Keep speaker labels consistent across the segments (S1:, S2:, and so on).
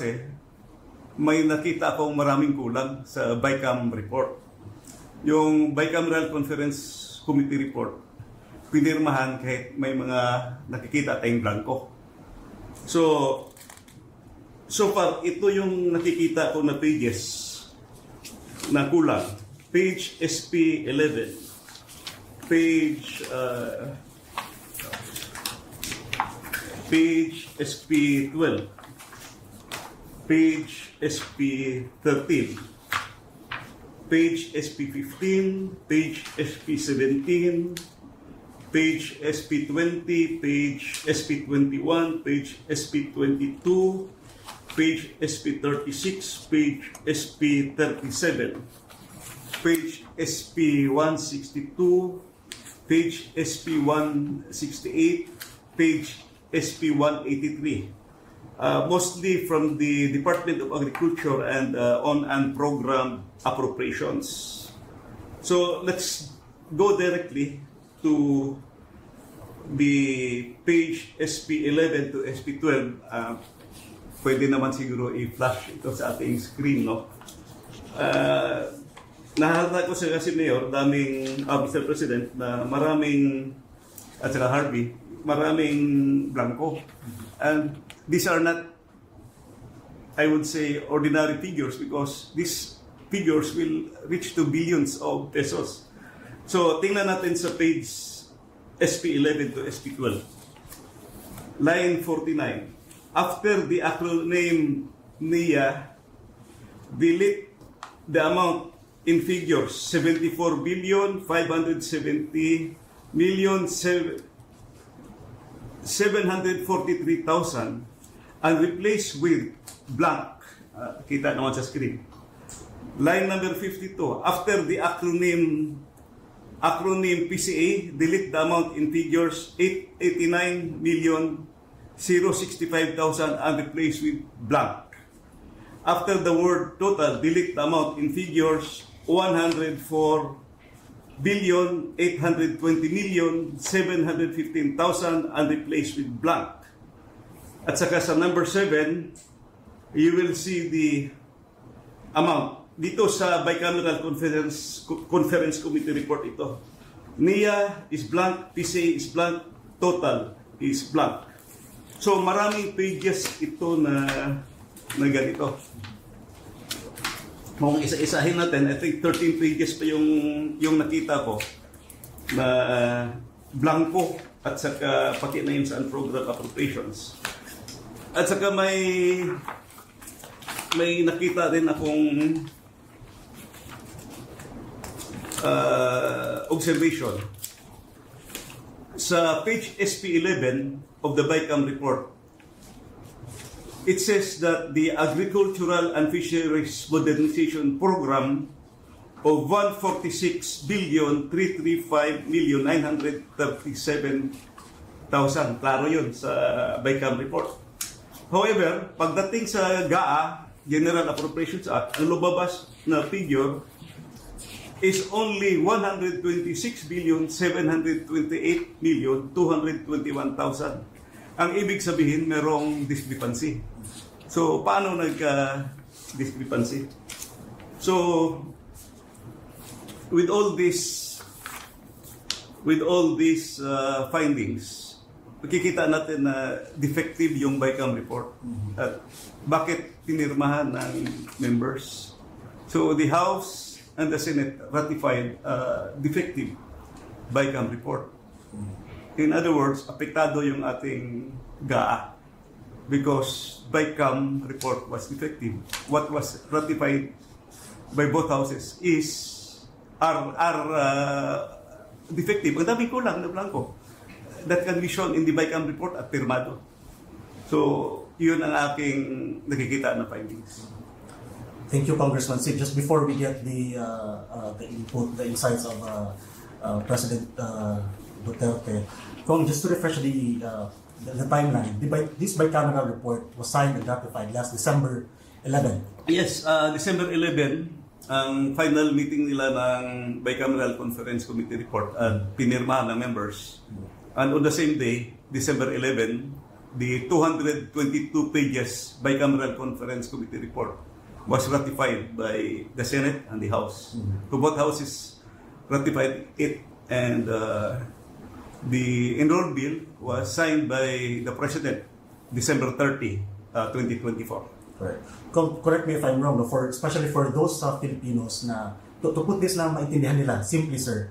S1: kasi may nakita akong maraming kulang sa BICAM report. Yung Bicameral Conference Committee report, pinirmahan kahit may mga nakikita tayong blanco. So far, ito yung nakikita ko na pages na kulang. Page SP11, page SP12, page SP13, page SP15, page SP17, page SP20, page SP21, page SP22, page SP36, page SP37, page SP162, page SP168, page SP183. Mostly from the Department of Agriculture and on and program appropriations. So let's go directly to the page SP11 to SP12. Pwede naman siguro i-flash ito sa ating screen, no? Nahalata ko sa kasi Mayor, Mr. President, na maraming, at saka Harvey, maraming blanco. And these are not, I would say, ordinary figures because these figures will reach to billions of pesos. So, tingnan natin sa page SP11 to SP12. Line 49. After the acronym NIA, delete the amount in figures 74 billion 570 million 743,000 and replace with blank. Kita naman sa screen. Line number 52. After the acronym PCA, delete the amount in figures 889 million 065,000 and replace with blank. After the word total, delete the amount in figures 104 billion 820 million 715,000 and replace with blank. At saka sa number 7, you will see the amount. Dito sa Bicameral Conference Committee report ito. NIA is blank, PCA is blank, total is blank. So maraming pages ito na ganito. Kung isa-isahin natin, I think 13 pages pa yung nakita ko na blanco at saka pati na yun sa program appropriations. At saka may nakita din akong observation. Sa page SP11 of the BICAM report, it says that the Agricultural and Fisheries Modernization Program of 146 billion 335 million 937,000. Klaro yun sa BICAM report. However, pagdating sa GAA, General Appropriations Act, ang lumabas na figure is only 126 billion 728 million 221,000. Ang ibig sabihin, merong discrepancy. So, paano nagka-discrepancy? So, with all these findings, makikita natin na defective yung BICAM report. At bakit pinirmahan ng members? So, the House and the Senate ratified defective BICAM report. In other words, apektado yung ating GAA because BICAM report was defective. What was ratified by both houses are defective. Ang dami kulang na blanco. That can be shown in the BICAM report at pirmado. So, yun ang aking nakikita na findings.
S2: Thank you, Congressman Sig. Just before we get the input, the insights of President Duterte, just to refresh the timeline, this bicameral report was signed and ratified last December 11.
S1: Yes, December 11, ang final meeting nila ng Bicameral Conference Committee report at pinirmahan ng members. And on the same day, December 11, the 222 pages bicameral conference committee report was ratified by the Senate and the House. So both houses ratified it, and the enrolled bill was signed by the President December 30, 2024.
S2: Correct. Correct me if I'm wrong, no? Especially for those Filipinos na, to put this na maintindihan nila, simply sir,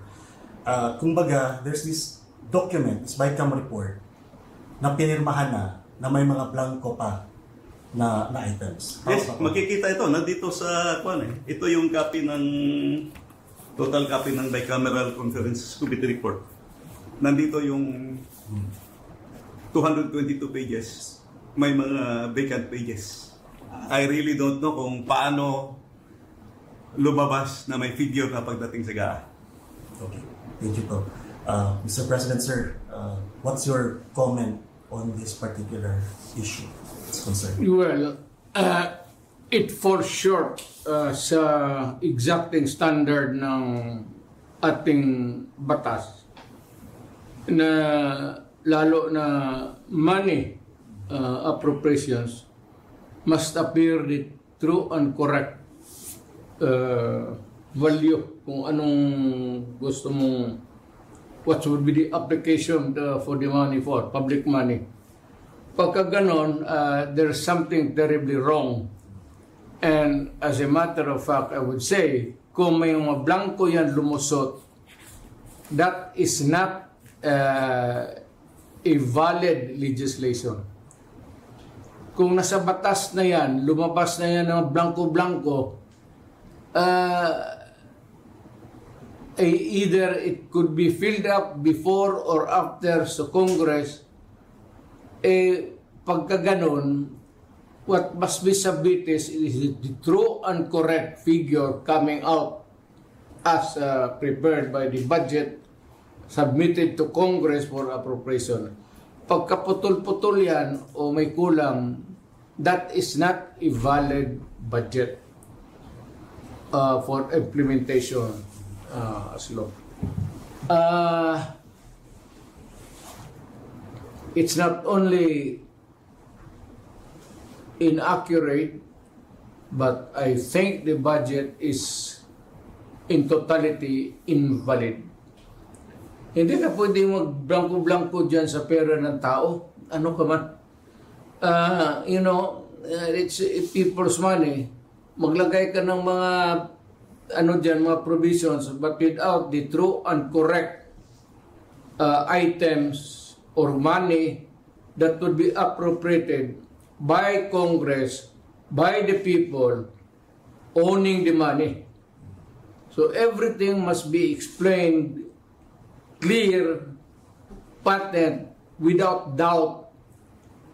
S2: kumbaga, there's this document, this BICAM report, na pinirmahan na may mga blanco pa na items.
S1: Yes, makikita ito, nandito sa, ito yung copy ng, total copy ng bicameral conference committee report. Nandito yung 222 pages, may mga vacant pages. I really don't know kung paano lumabas na may figure na pagdating sa GAA.
S2: Okay, thank you po. Mr. President, sir, what's your comment on this particular issue? It's concerned.
S3: Well, it falls short sa exacting standard ng ating batas na lalo na money appropriations must appear the true and correct value kung anong gusto mong, what would be the application for the money for, public money. Pagka ganon, there's something terribly wrong. And as a matter of fact, I would say, kung may mga blanco yan lumusot, that is not a valid legislation. Kung nasa batas na yan, lumabas na yan ng blanco-blanco, either it could be filled up before or after sa Congress, pagka ganon, what must be submitted is the true and correct figure coming out as prepared by the budget submitted to Congress for appropriation. Pagkaputol-putol yan o may kulang, that is not a valid budget for implementation as law. It's not only inaccurate, but I think the budget is in totality invalid. Hindi na pwede mag-blanco-blanco dyan sa pera ng tao. Ano ka man? It's people's money. Maglagay ka ng mga mga provisions, but without the true and correct items or money that would be appropriated by Congress, by the people owning the money. So everything must be explained clear, patent, without doubt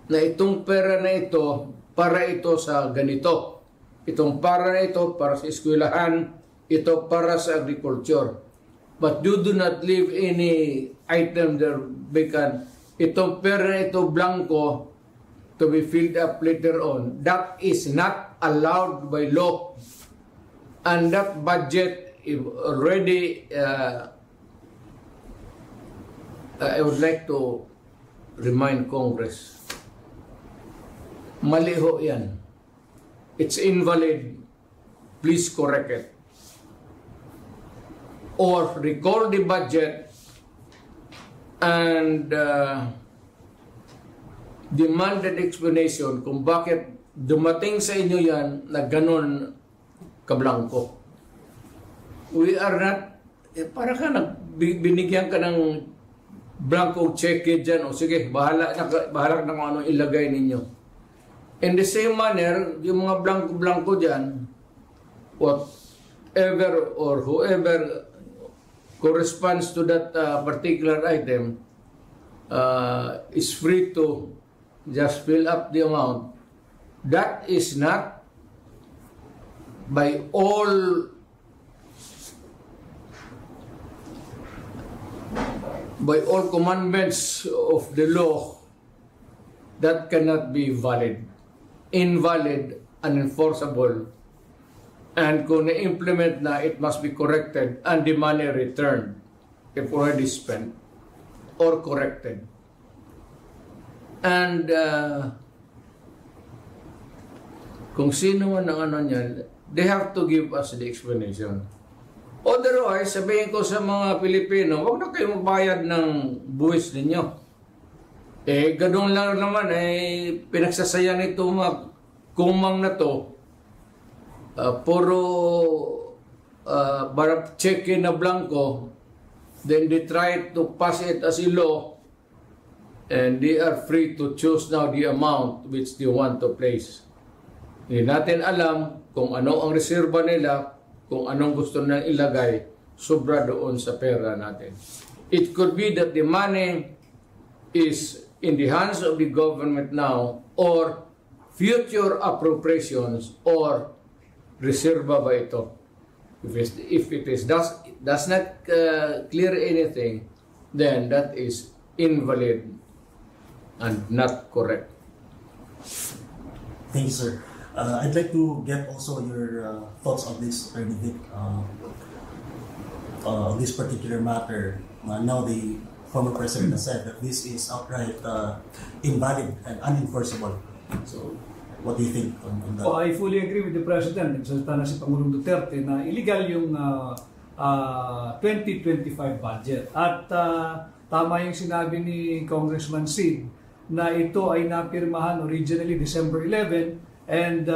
S3: na itong pera na ito para ito sa ganito. Itong para na ito para sa eskwelahan, ito para sa agriculture. But you do not leave any item there vacant. Itong pera na ito blanco to be filled up later on. That is not allowed by law. And that budget is already I would like to remind Congress, mali ho yan. It's invalid. Please correct it. Or recall the budget and demand an explanation kung bakit dumating sa inyo yan na ganon kablangko. We are not, para ka binigyan ka ng blanco check dyan, o sige, bahala na kung ano ilagay ninyo. In the same manner, yung mga blanco-blanco dyan, whatever or whoever corresponds to that particular item is free to just fill up the amount. That is not by all commandments of the law, that cannot be valid, invalid, unenforceable. And kung na-implement na, it must be corrected and the money returned if already spent or corrected. And kung sino man ang ano niyan, they have to give us the explanation. Otherwise, sabihin ko sa mga Pilipino, huwag na kayo magbayad ng buwis ninyo. Ganun lang naman, pinagsasayan ito mga kumang na to, puro check-in na blanco, then they try to pass it as a law, and they are free to choose now the amount which they want to place. Hindi natin alam kung ano ang reserba nila, kung anong gusto nilang ilagay, sobra doon sa pera natin. It could be that the money is in the hands of the government now, or future appropriations, or reserva ba ito? If it does not clear anything, then that is invalid and not correct.
S2: Thank you, sir. I'd like to get also your thoughts on this, Attorney Vic, on this particular matter. Now the former president has said that this is outright invalid and unenforceable. So, what do you think on that?
S4: Oh, I fully agree with the President. Nagsalita na si Pangulong Duterte na illegal yung 2025 budget. At tama yung sinabi ni Congressman Sid na ito ay napirmahan originally December 11 and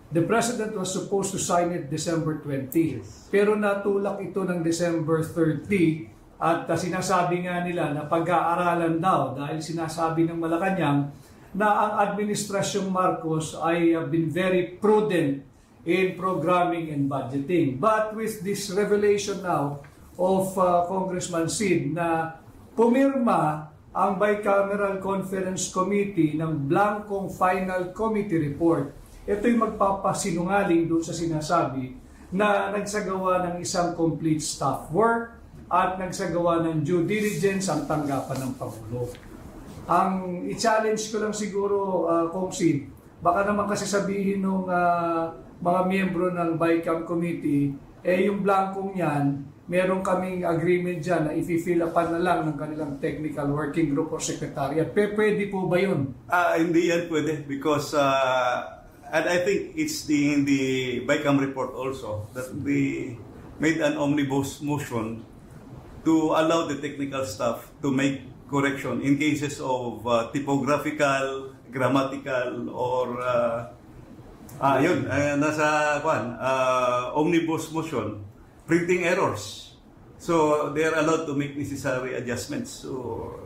S4: the President was supposed to sign it December 20. Pero natulak ito ng December 30 at sinasabi nga nila na pag-aaralan daw dahil sinasabi ng Malacanang na ang Administrasyong Marcos ay been very prudent in programming and budgeting. But with this revelation now of Congressman Sid na pumirma ang Bicameral Conference Committee ng blankong final committee report, ito'y magpapasinungaling doon sa sinasabi na nagsagawa ng isang complete staff work at nagsagawa ng due diligence ang tanggapan ng Pangulo. Ang i-challenge ko lang siguro, Kong Sid, baka naman kasi sabihin ng mga miyembro ng BICAM Committee, yung blankong yan, meron kaming agreement dyan na i-fill upan na lang ng kanilang technical working group or secretariat. Pwede po ba yun?
S1: Hindi yan pwede because and I think it's in the BICAM report also that they made an omnibus motion to allow the technical staff to make correction in cases of typographical, grammatical, or nasa omnibus motion, printing errors. So they are allowed to make necessary adjustments. So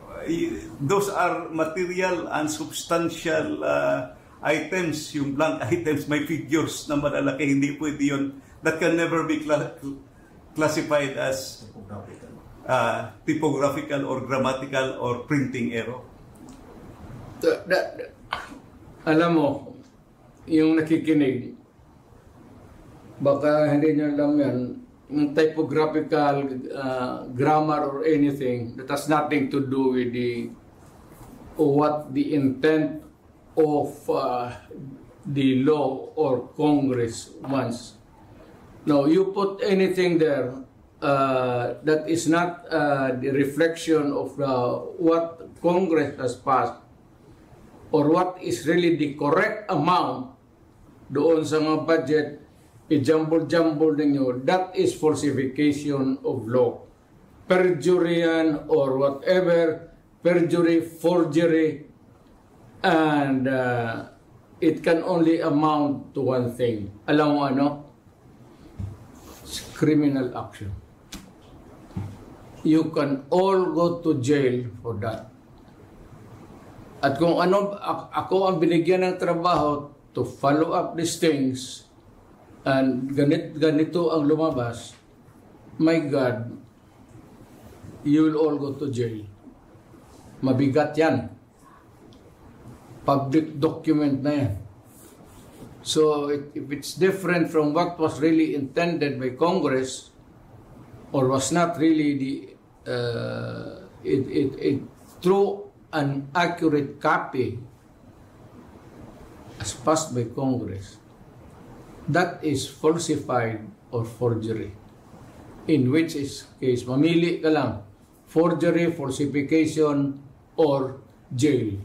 S1: those are material and substantial items, yung blank items, may figures na malalaki, hindi pwede yun. That can never be classified as typographical or grammatical or printing error.
S3: Alam mo, yung nakikinig, baka hindi nyo alam yan, yung typographical, grammar or anything that has nothing to do with what the intent of the law or Congress wants. No, you put anything there that is not the reflection of what Congress has passed or what is really the correct amount doon sa mga budget, i-jumble-jumble ninyo, that is falsification of law. Perjury yan or whatever, perjury, forgery, and it can only amount to one thing. Alam mo ano? It's criminal action. You can all go to jail for that. At kung ano, ako ang binigyan ng trabaho to follow up these things, and ganito ang lumabas, my God, you will all go to jail. Mabigat yan. Public document na yan. So, if it's different from what was really intended by Congress, or was not really true an accurate copy as passed by Congress, that is falsified or forgery. In which case, mamili ka lang, forgery, falsification, or jail.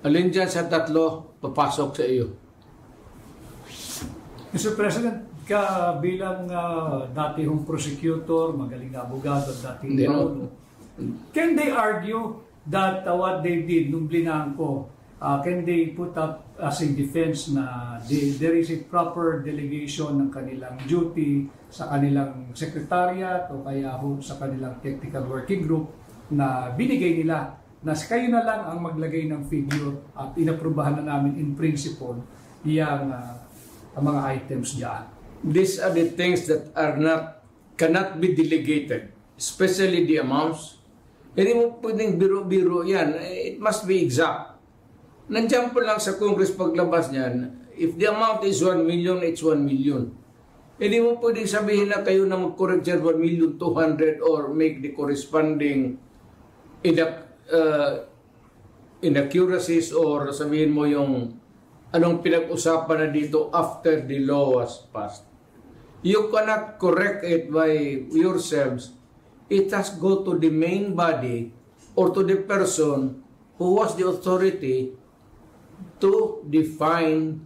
S3: Alin dyan sa tatlo, papasok sa iyo.
S4: Mr. President, bilang dati hong prosecutor, magaling na abogado at dating
S3: Hindi, no?
S4: Paulo, can they argue that what they did nung blinangko, can they put up as a defense na there is a proper delegation ng kanilang duty sa kanilang secretariat o kaya sa kanilang technical working group na binigay nila na kayo na lang ang maglagay ng figure at inaprubahan na namin in principle yung mga items diyan.
S3: These are the things that cannot be delegated, especially the amounts. Hindi mo pwedeng biro-biro yan. It must be exact. Nandiyan po lang sa Congress paglabas niyan, if the amount is 1 million, it's 1 million. Hindi mo pwedeng sabihin na kayo na mag-correct yan 1,200,000 or make the corresponding inaccuracies or sabihin mo yung anong pinag-usapan na dito after the law was passed. You cannot correct it by yourselves. It has go to the main body or to the person who was the authority to define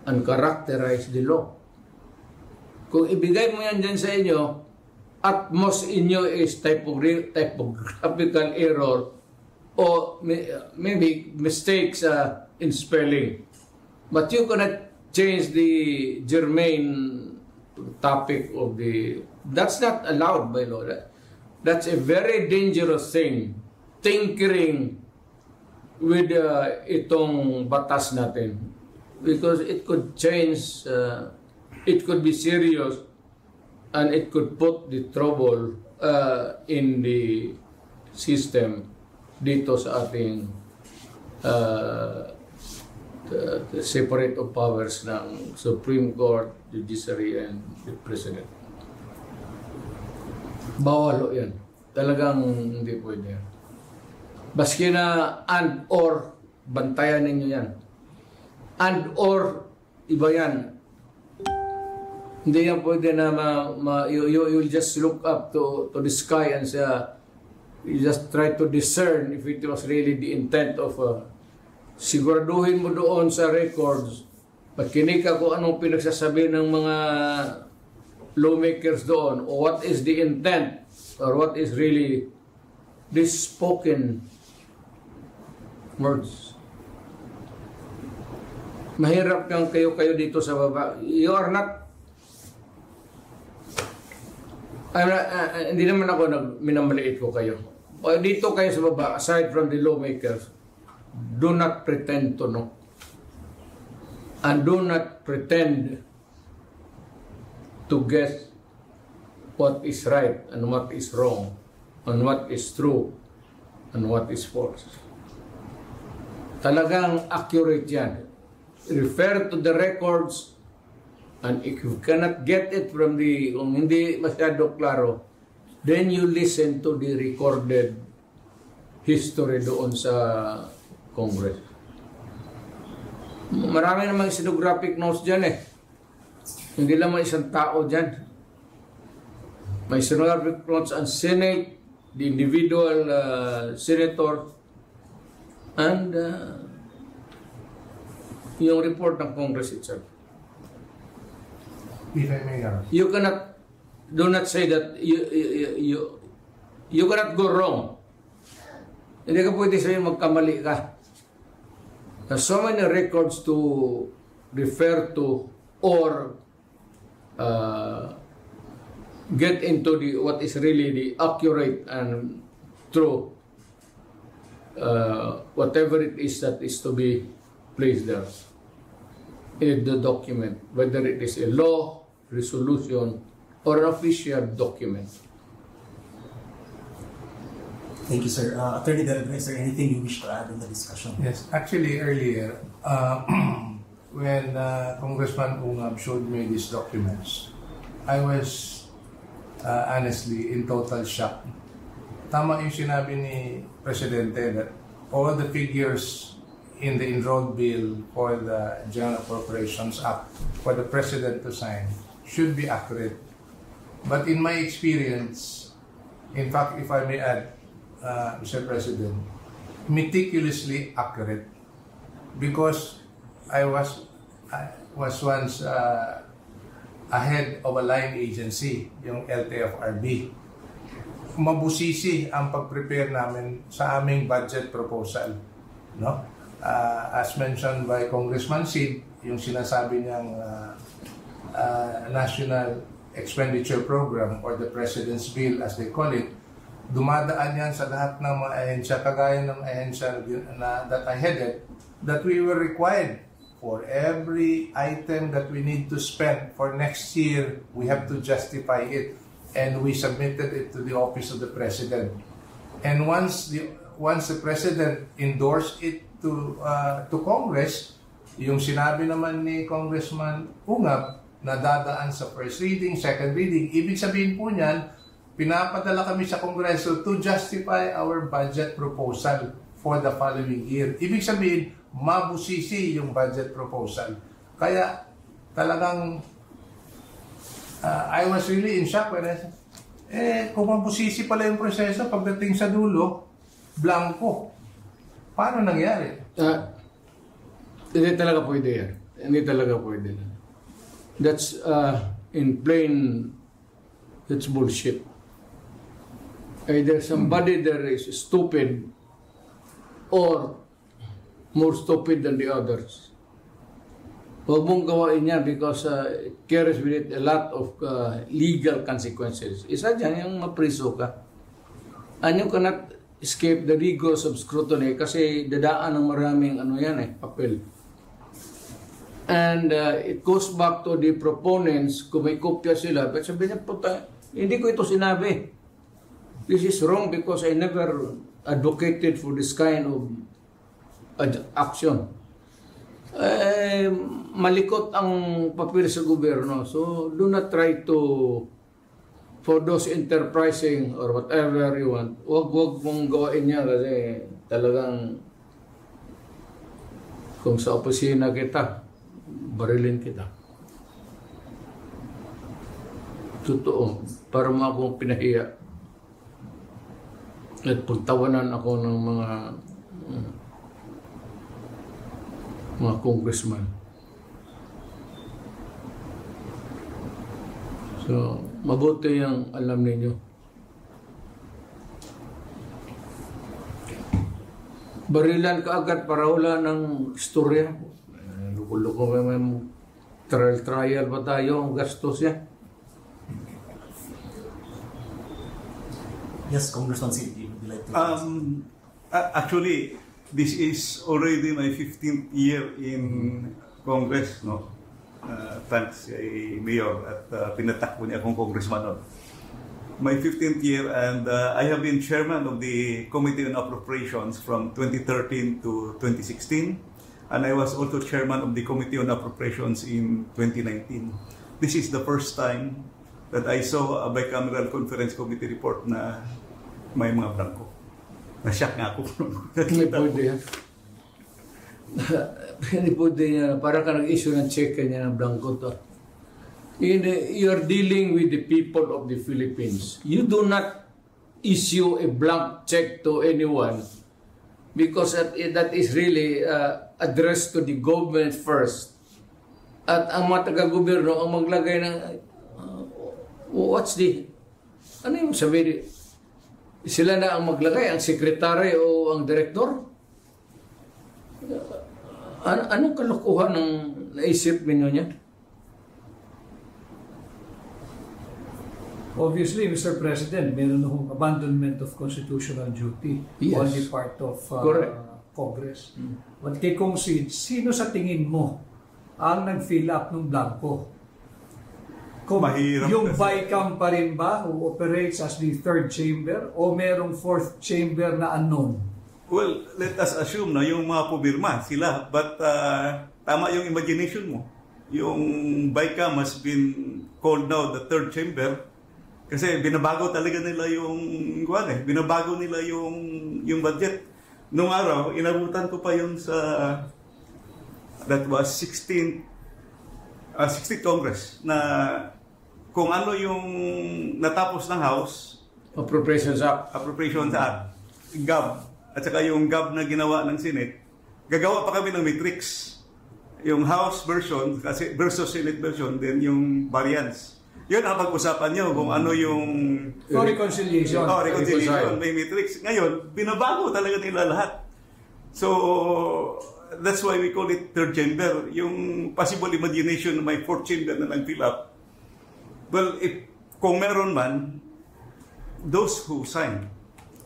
S3: and characterize the law. Kung ibigay mo yan dyan sa inyo, at most inyo is typographical error or maybe mistakes in spelling. But you cannot change the germane topic of the... That's not allowed by law. That's a very dangerous thing. Tinkering with itong batas natin. Because it could change, it could be serious, and it could put the trouble in the system dito sa ating the separate of powers ng Supreme Court, Judiciary, and the President. Bawal yan. Talagang hindi pwede yan. Baski na and or, bantayan ninyo yan. And or, iba yan. Hindi yan pwede na you'll just look up to the sky and say, you just try to discern if it was really the intent of siguraduhin mo doon sa records, pagkinig ka kung anong pinagsasabi ng mga lawmakers doon, o what is the intent, or what is really this spoken words. Mahirap kang kayo dito sa baba. You are not, hindi naman ako minamaliit ko kayo. Dito kayo sa baba, aside from the lawmakers, do not pretend to know. And do not pretend to guess what is right and what is wrong, and what is true and what is false. Talagang accurate yan. Refer to the records, and if you cannot get it from kung hindi masyado klaro, then you listen to the recorded history doon sa Congress. Marami namang stenographic notes dyan eh. Hindi lang may isang tao dyan. May stenographic notes on Senate, the individual senator, and yung report ng Congress itself.
S5: If I may,
S3: You cannot, do not say that you cannot go wrong. Hindi ka pwede sabihin magkamali ka. There's so many records to refer to or get into what is really the accurate and true whatever it is that is to be placed there in the document, whether it is a law, resolution, or an official document.
S2: Thank you, sir. Attorney Delagrey, is there anything you wish to add in the discussion?
S5: Yes, actually earlier, when Congressman Ungab showed me these documents, I was honestly in total shock. Tama yung sinabi ni Presidente that all the figures in the enrolled bill for the General Appropriations Act for the President to sign should be accurate. But in my experience, in fact, if I may add, Mr. President, meticulously accurate because I was once a head of a line agency, yung LTFRB. Mabusisi ang pag-prepare namin sa aming budget proposal, no? As mentioned by Congressman Sid, yung sinasabi niyang National Expenditure Program or the President's Bill as they call it, dumadaan yan sa lahat ng mga ahensya, kagaya ng ahensya that I headed, that we were required for every item that we need to spend for next year, we have to justify it, and we submitted it to the Office of the President. And once the President endorsed it to Congress, yung sinabi naman ni Congressman Ungab na dadaan sa first reading, second reading, ibig sabihin po niyan, pinapadala kami sa Kongreso to justify our budget proposal for the following year. Ibig sabihin, mabusisi yung budget proposal. Kaya talagang I was really in shock when I said, kung mabusisi pala yung proseso, pagdating sa dulo, blanco. Paano nangyari?
S3: Hindi talaga pwede yan. Hindi talaga pwede. That's in plain, that's bullshit. Either somebody there is stupid or more stupid than the others. Huwag mong gawain niya because it carries with it a lot of legal consequences. Isa dyan yung mapriso ka. And you cannot escape the rigors of scrutiny kasi dadaan ng maraming papel. And it goes back to the proponents, kung may kopya sila, but sabi niya, puta, hindi ko ito sinabi. This is wrong because I never advocated for this kind of action. Malikot ang papel sa gobyerno. So, do not try to, for those enterprising or whatever you want, wag mong gawain niya kasi talagang kung sa opisina kita, barilin kita. Totoo, para mo akong pinahiya. At pagtawanan ako ng mga congressman. So, mabuti yung alam ninyo. Barilan ka agad para wala ng istorya. Luko-luko may trial ba tayo ang gastos niya?
S2: Yes, Congressman Sid, would you like to
S1: Actually, this is already my 15th year in Congress, no? Thanks kay Mayor at pinatakbo niya akong congressman noon. My 15th year and I have been chairman of the Committee on Appropriations from 2013 to 2016 and I was also chairman of the Committee on Appropriations in 2019. This is the first time that I saw a bicameral conference committee report na may mga blanco. Na-shock nga ako.
S3: Hindi pwede yan. Hindi pwede yan. Para ka nag-issue ng check niya ng blanco to. You're dealing with the people of the Philippines. You do not issue a blank check to anyone because that is really addressed to the government first. At ang mga taga-gobyerno ang maglagay ng ano yung sabihin? Sila na ang maglagay, ang sekretary o ang direktor? Anong kalokohan ng naisip ninyo niya?
S4: Obviously, Mr. President, meron akong abandonment of constitutional duty on the part of Congress. But kay Kong Sid, sino sa tingin mo ang nag-fill up ng blanco? Yung BICAM pa rin ba who operates as the third chamber o merong fourth chamber na unknown?
S1: Well, let us assume na yung mga pumirma sila but tama yung imagination mo. Yung BICAM has been called now the third chamber kasi binabago talaga nila yung binabago nila yung budget. Nung araw, inabutan ko pa yun sa that was 16th Congress na kung ano yung natapos ng House
S3: Appropriations Act.
S1: GAB at saka yung GAB na ginawa ng Senate, gagawa pa kami ng matrix. Yung House version kasi versus Senate version, then yung variance. Yun ang pag-usapan nyo kung ano yung...
S4: For reconciliation.
S1: Oh, reconciliation. May matrix. Ngayon, binabago talaga nila lahat. So, that's why we call it third chamber. Yung possible imagination na may fourth chamber na lang fill up. Well, kung meron man, those who sign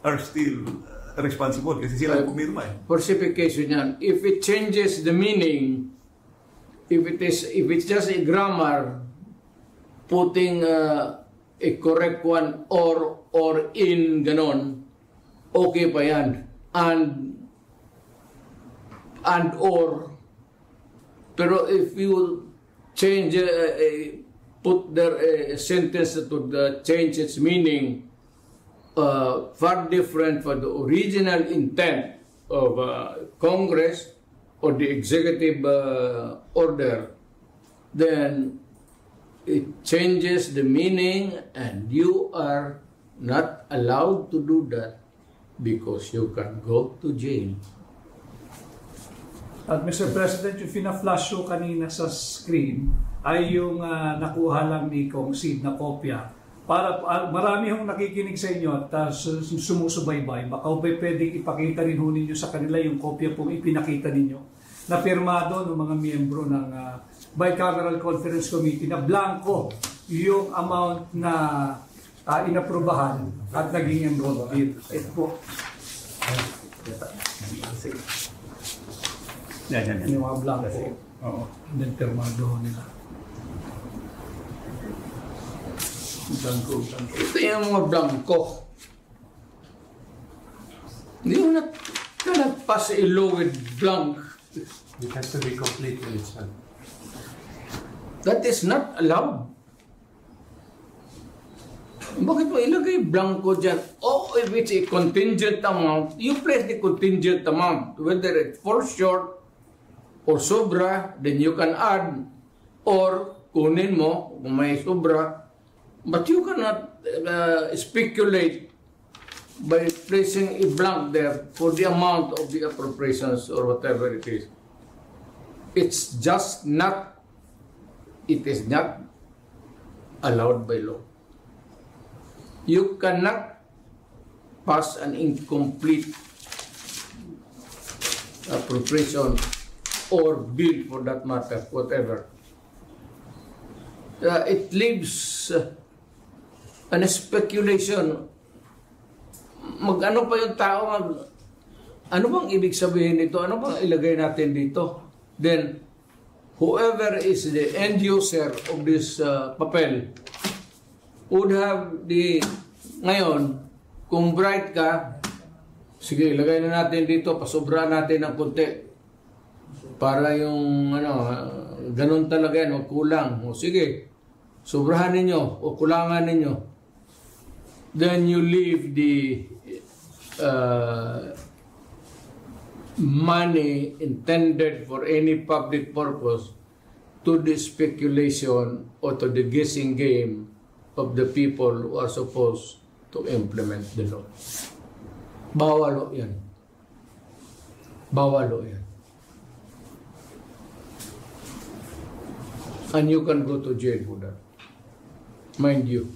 S1: are still responsible kasi sila pumirma.
S3: Falsification yan. If it changes the meaning, if it's just a grammar, putting a correct one or in ganon, okay pa yan. And or, pero if you change, put there a sentence that would change its meaning, far different from the original intent of Congress or the executive order, then it changes the meaning and you are not allowed to do that because you can go to jail.
S4: At Mr. President, yung fina-flash show kanina sa screen ay yung nakuha lang ni Kong Sid na kopya. Para marami hong nakikinig sa inyo at sumusubaybay, baka pwedeng ipakita rin ho ninyo sa kanila yung kopya pong ipinakita ninyo na pirmado ng mga miyembro ng Bicameral Conference Committee na blanco yung amount na inaprubahan at naging enrolled bill. Ito po.
S1: Yan.
S4: Yung mga blanco.
S1: Oo.
S4: And then pirmado nila. Blanco.
S3: Ito yung mga blanco. Hindi mo na cannot pass a law with blank.
S5: It has to be complete in itself.
S3: That is not allowed. Bakit mo ilagay blanco dyan? Oh, if it's a contingent amount, you place the contingent amount. Whether it falls short or sobra, then you can add. Or kunin mo kung may sobra. But you cannot speculate by placing a blank there for the amount of the appropriations or whatever it is. It's just not, it is not allowed by law. You cannot pass an incomplete appropriation or bill for that matter, whatever. It leaves an speculation. Mag-ano pa yung tao, ano bang ibig sabihin nito? Ano bang ilagay natin dito? Then, whoever is the end user of this papel would have the, ngayon, kung bright ka, sige, ilagay na natin dito, pasobra natin ng konti. Para yung, ganun talaga yan, o kulang. O sige, sobrahan ninyo, o kulangan ninyo. Then you leave the money intended for any public purpose to the speculation or to the guessing game of the people who are supposed to implement the law. Bawal yan. Bawal yan. And you can go to jail for that. Mind you.